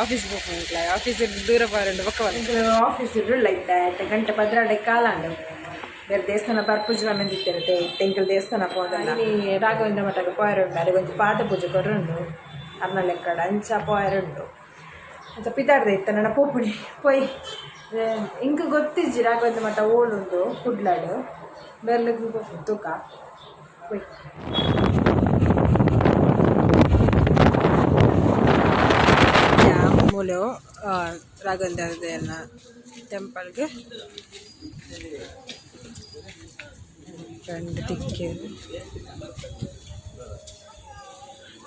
office book office ದೂರ ಬರೋದು ಬೊಕ್ಕ ಆಫೀಸ್ ಲೈಟ್ ಗಂಟೆ 12 ಕಾಲಾಂಡು ಬೇರೆ ದೇವಸ್ಥಾನ ಬರ್ಪೂಜೆ ಬಂದಿತ್ತಿರುತ್ತೆ ತೆಂಕಲ್ ದೇವಸ್ಥಾನ ಪೋದಲ್ಲ ರಾಘವೇಂದ್ರ ಮಠಕ್ಕೆ ಪೋಯರುಂಡು ಅಲ್ಲಿ ಕೊಂಚ ಪಾದ ಪೂಜೆ ಕೊರ್ರುಂಡು ಅರ್ನ ಲೆಕ್ಕಡ ಅಂಚ ಪೋಯರುಂಡು ಅಂತ ಪಿತಾಡ್ದೆ ಇತ್ತ ನನ್ನ ಪೋಪುಡಿ ಪೋಯ್ ಇಂಕ ಗೊತ್ತಿಜ್ಜಿ ರಾಘವೇಂದ್ರ ಮಠ ಓಲುಂಡು ಕುಡ್ಲಾಡು ಬೆರ್ಲಿಗೆ ತೂಕ ಪೋಯ್ ಮೂಲೆ ರಾಘವೇಂದ್ರ ಟೆಂಪಲ್ಗೆ രണ്ട് തിക്കേത്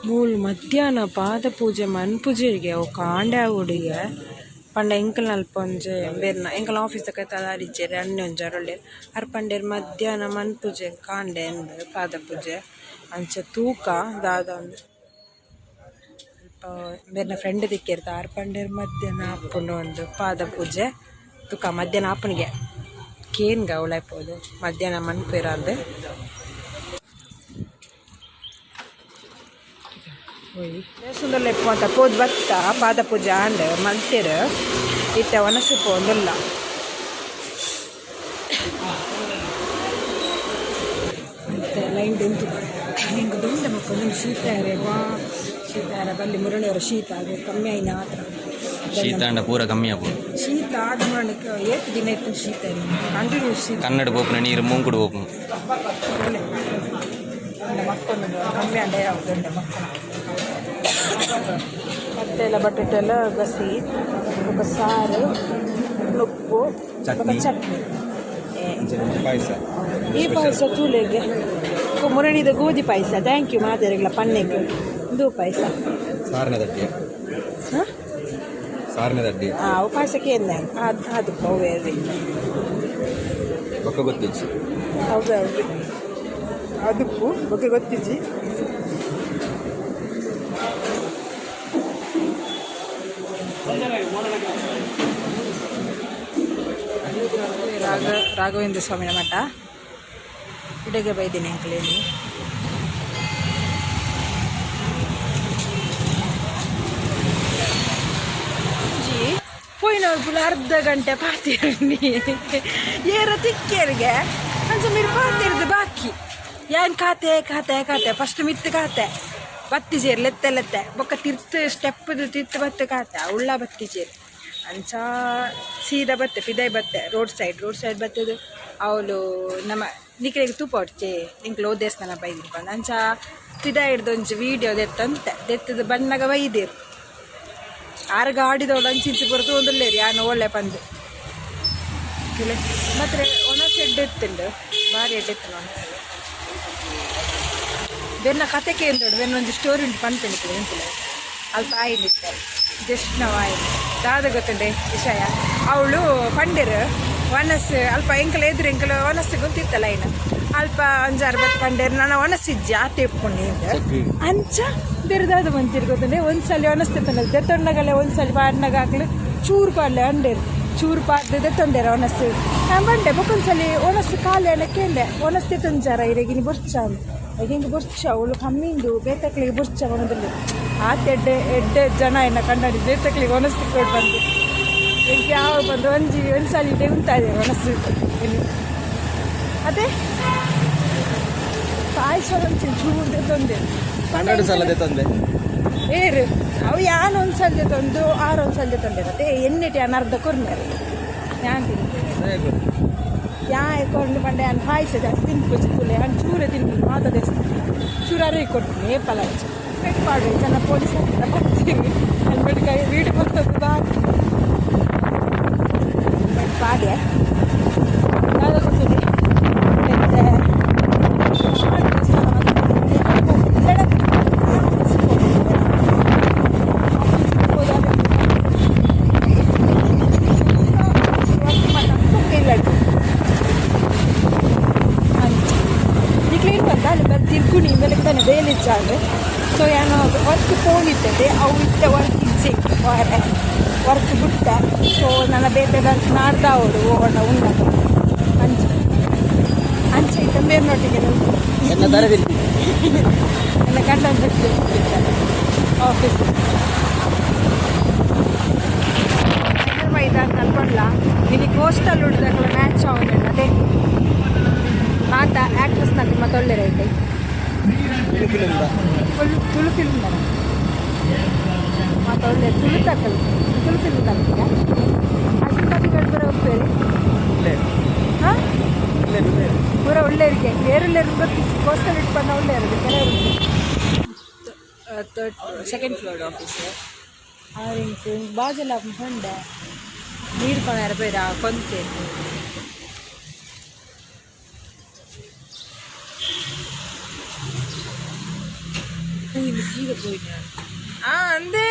ಮೂಲು ಮಧ್ಯಾಹ್ನ ಪಾದಪೂಜೆ ಮನ್ಪೂಜೆಗೆ ಅವು ಕಾಂಡೆ ಹುಡುಗೆ ಪಂಡ ಎಂಕಲ್ ನಲ್ಪೊಂಜೆ ಬೇರ್ನ ಎಂಕಲ್ ಆಫೀಸ್ ತಕ ತದಾರಿಜ್ಜೆರೆ ಅಣ್ಣೆ ಒಂಜಾರೊಳ್ಳೆ ಅರ್ಪಂಡೇರು ಮಧ್ಯಾಹ್ನ ಮನ್ಪೂಜೆ ಕಾಂಡೆ ಅಂದು ಪಾದಪೂಜೆ ಅಂಚೆ ತೂಕ ದಾದ ಒಂದು ಬೇರೆ ಫ್ರೆಂಡ್ ತಿಕ್ಕಿರ್ತ ಅರ್ಪಂಡೇರು ಮಧ್ಯಾಹ್ನ ಹಾಕೊಂಡು ಒಂದು ಪಾದಪೂಜೆ ತೂಕ ಮಧ್ಯಾಹ್ನ ಹಾಪನಿಗೆ ಕೇನ್ಗ ಅವಳೈಪೋದು ಮಧ್ಯಾಹ್ನ ಮನ್ಪೇರಾದ ಸುಂದರ ಲೆಪ್ಪು ಅಂತ ಪೋದ್ ಬತ್ತ ಪಾದ ಪೂಜೆ ಆಂಡ್ ಮಲ್ತೇರು ಇತ್ತ ಒನಸು ಪೋಂದಿಲ್ಲ ಮತ್ತೆ ಲೈನ್ ಡೆಂತು ಹಿಂಗೆ ದೊಡ್ಡ ಮಕ್ಕಳು ಶೀತಾರೆ ಬಾ ಶೀತಾರ ಬಲ್ಲಿ ಮುರಳಿಯವರ ಶೀತ ಅದು ಕಮ್ಮಿ ಆಯ್ನ ಆತರ ಶೀತ ಪೂರ ಕಮ್ಮಿ ಆಗ್ಬೋದು ಶೀತ ಆದ ಮಾಡಕ್ಕೆ 8 ದಿನ ಇತ್ತು ಶೀತ ಕಂಟಿನ್ಯೂಸ್ ಶೀತ ಕನ್ನಡ ಪೋಪುನ ನೀರು ಮುಂಗುಡು ಪೋಪುನು ಮಕ್ಕಳು ಕಮ್ಮಿ ಅಂಡೆ ಯಾವ್ದು ಮಕ್ಕಳು ಮತ್ತೆಲ್ಲ ಬಟಾಟೆ ಎಲ್ಲ ಗಸಿ ఒక ಸಾರು ಉಪ್ಪು ಚಟ್ನಿ ಪಾಯಸ ಈ ಪಾಯಸ ಚೂಲೆಗೆ ಮುರಣಿದ ಗೋಧಿ ಪಾಯಸ ಥ್ಯಾಂಕ್ ಯು ಮಾತಾಡಿಲ್ಲ ಪನ್ನೆಗೆ ಇದು ಪಾಯಸ ಸಾರಿನ ದಡ್ಡಿ ಹಾಂ ಸಾರಿನ ದಡ್ಡಿ ಅವು ಪಾಯಸಕ್ಕೆ ಏನು ಅದು ಅವೇ ಬೊಕ್ಕ ಗೊತ್ತಿಜ್ಜಿ ಹೌದು ಹೌದು ಅದಕ್ಕೂ ಬಗ್ಗೆ ಗೊತ್ತಿಜ್ಜಿ ರಾಘವೇಂದ್ರ ಸ್ವಾಮಿನ ಮಠ ಇಡೆಗೆ ಬೈದ್ದೀನಿ ಅಂಕಲೇನಿ ಜಿ ಪೋಯಿನವ್ರು ಅರ್ಧ ಗಂಟೆ ಪಾತಿರ್ನಿ ಏರ ತಿಕ್ಕೇರಿಗೆ ಅಂಚ ಮೀರು ಪಾತಿರ್ದು ಬಾಕಿ ಏನು ಖಾತೆ ಫಸ್ಟ್ ಮಿತ್ತು ಖಾತೆ ಬತ್ತಿ ಸೇರು ಲೆತ್ತೆ ಬೊಕ್ಕ ತಿರ್ತು ಸ್ಟೆಪ್ದು ತಿರ್ತು ಬತ್ತೆ ಖಾತೆ ಉಳ್ಳ ಬತ್ತಿ ಸೇರು ಅಂಚ ಸೀದಾ ಬತ್ತೆ ಪಿದಾಯಿ ಬತ್ತೆ ರೋಡ್ ಸೈಡ್ ಬತ್ತದು ಅವಳು ನಮ್ಮ ನಿಖಿಲಿಗೆ ತೂಪ ಹೊಡ್ಚೆ ನಿಂಕ್ಲು ದೇವಸ್ಥಾನ ಬೈದಿರು ಬಂದು ಅಂಚ ಪಿದಾಯಿ ಹಿಡ್ದು ಒಂಚು ವೀಡಿಯೋ ದೆತ್ತದು ಬಣ್ಣಗ ಬೈದಿರು ಆರ್ಗ ಆಡಿದವಳು ಅಂಚಿಂಚು ಬರೋದು ಒಂದಲ್ಲೇರಿ ಯಾನು ಒಳ್ಳೆ ಪಂದು ಮಾತ್ರ ಒಣಸ್ ಎಡ್ಡೆತ್ತುಂಡು ಭಾರಿ ಎಡ್ಡೆತ್ತು ಬೆನ್ನ ಕತೆಗೆ ಎಂದೋಡು ಬೆನ್ನ ಒಂದು ಸ್ಟೋರಿ ಉಂಟು ಪಂತಣಿಕೆ ಎಂತಿಲ್ಲ ಅಲ್ಪ ಆಯ್ಲಿತ್ತೆ ಜಸ್ಟ್ ನಾವು ಆಯ್ತು ದಾದ ಗೊತ್ತುಂಡೆ ವಿಷಯ ಅವಳು ಪಂಡಿರು ಒನಸ್ಸು ಅಲ್ಪ ಎಂಕಲ ಎದುರು ಎಂಕಲು ಒನಸ್ಸು ಗೊತ್ತಿತ್ತಲ್ಲ ಏನು ಅಲ್ಪ 5-6 ಬತ್ತು ಪಂಡೇರು ನಾನು ಒನಸ್ಸಿಜ್ಜಿ ಆ ತೆಪ್ಪುಂಡಿ ಅಂಚ ಬೆರೆದಾದ ಮಂತಿರು ಗೊತ್ತುಂಡೆ ಒಂದ್ಸಲ ಒನಸ್ತಿತ್ತಲ್ಲ ದೆತ್ತೊಂಡಗಲೆ ಒಂದ್ಸಲ ಪಾಡ್ನಾಗ ಹಾಕ್ಲು ಚೂರು ಪಾಡ್ಲೆ ಅಂಡೇರು ಚೂರು ಪಾಡ್ದೆ ತೊಂಡೇರ ಒನಸ್ಸು ನಾನು ಬಂಡೆ ಬೊಕ್ಕೊಂದ್ಸಲಿ ಒನಸ್ಸು ಕಾಲೇನ ಕೇಂಡೆ ಒನಸ್ತಿ ತುಂಜಾರ ಇರಗಿನಿ ಬೊರ್ಚ ಹಿಂಗೆ ಬುರ್ಚ ಅವಳು ಕಮ್ಮಿಂದು ಬೇತಕ್ಳಿಗೆ ಬುರ್ಚ ಒಣದಲ್ಲಿ ಎಡ್ಡೆ ಜನ ಏನ ಕನ್ನಡಿ ಬೇತಕ್ಳಿಗೆ ಒನಸ್ತಿ ಕೊಟ್ಟು ಬಂದು ಈಗ ಯಾವ ಬಂದು ಒಂದು ಸಲ ಇದೆ ಉಂಟಾದೆ ಒನಸ್ಸು ಅದೇ ಪಾಯಸ ಚೂರ್ದೆ ತೊಂದೆ 12 ಸಲ ತೊಂದೆ ಏರು ಅವು ಯಾನು ಒಂದು ಸಲ ತಂದು 6 ಒಂದು ಸಲ ತೊಂದಿರತ್ತೆ ಎಣ್ಣೆಟಿ ಅರ್ಧ ಕೊರ್ನೇರು ಯಾನ್ ತಿಂತೀನಿ ಯಾ ಕೊಂಡು ಬಂಡೆ ಅನ್ನ ಪಾಯಸ ಜಾಸ್ತಿ ತಿನ್ಕೋಚಿಕ್ಕುಲೆ ಹಣ್ಣು ಚೂರೇ ತಿನ್ಕೊಂಡು ಮಾತದೆ ಚೂರಾರು ಕೊಡ್ತೀನಿ ಪಲಾಚ ಪೆಟ್ ಮಾಡಿ ಜನ ಪೊಲೀಸ್ ಹತ್ತಿರ ಬರ್ತೀವಿ ಹೆಲ್ಮೆಟ್ ಕೈ ವೀಡು ಬರ್ತದ್ದು ಬಾಕಿ ಪಾಡೆ ಯಾವ್ದು ಗೊತ್ತಿದೆ ತಿರ್ಗುಣಿ ಮೇಲೆ ತಾನೆ ಬೇಲಿಚ್ಚಾದ್ರೆ ಸೊ ಏನೋ ವರ್ಕ್ ಹೋಗಿರ್ತದೆ ಅವು ಇತ್ತೆ ವರ್ಕ್ ಇಜ್ಜಿ ವರ್ಕ್ ಬಿಟ್ಟ ಸೊ ನನ್ನ ಬೇರೆ ನಾಡ್ದ ಅವರು ಹೋಗೋಣ ಉಂಡ ಅಂಚೆ ಇಟ್ಟ ಬೇರ್ನೊಟ್ಟಿಗೆ ನನ್ನ ಗಂಡ ಬಿಟ್ಟು ಆಫೀಸ್ ಇದಾಗಿ ಅನ್ಕೊಂಡ್ಲ ಇಲ್ಲಿ ಕೋಸ್ಟಲ್ ಹುಡ್ದಕ್ಲ ಮ್ಯಾಚ್ ಅವನು ಅದೇ ಮಾತ ಆ್ಯಕ್ಟ್ರೆಸ್ నాకు ಮತ್ತೆ ಒಳ್ಳೆ ರೈತೆ ತುಳು ಫಿಲ್ಮ್ ಬರ ಮತ್ತೆ ಒಳ್ಳೆ ತುಳು ತಕ್ಕಲ್ ತುಳು ಫಿಲ್ಮ್ ತಕ್ಕ ಅಷ್ಟು ಬರ ಒಪ್ಪೇರಿ ಹಾಂ ಪೂರ ಒಳ್ಳೆ ಇರಿಕೆ ಬೇರೆಲ್ಲ ಗೊತ್ತು ಕೋಸ್ಟಲ್ ಇಟ್ಕೊಂಡು ಒಳ್ಳೆ ಇರೋದು ಕೆಲವರು ಸೆಕೆಂಡ್ ಫ್ಲೋರ್ ಆಫೀಸ್ ಅವ್ರಿಂಕು ಬಾಜೆಲ್ಲ ಹೊಂಡ ನೀರು ಕೊನಾರ ಬೇಡ ಕೊಂತೆ ಸೀರೆ போயிட்டேன் ಅಂದೇ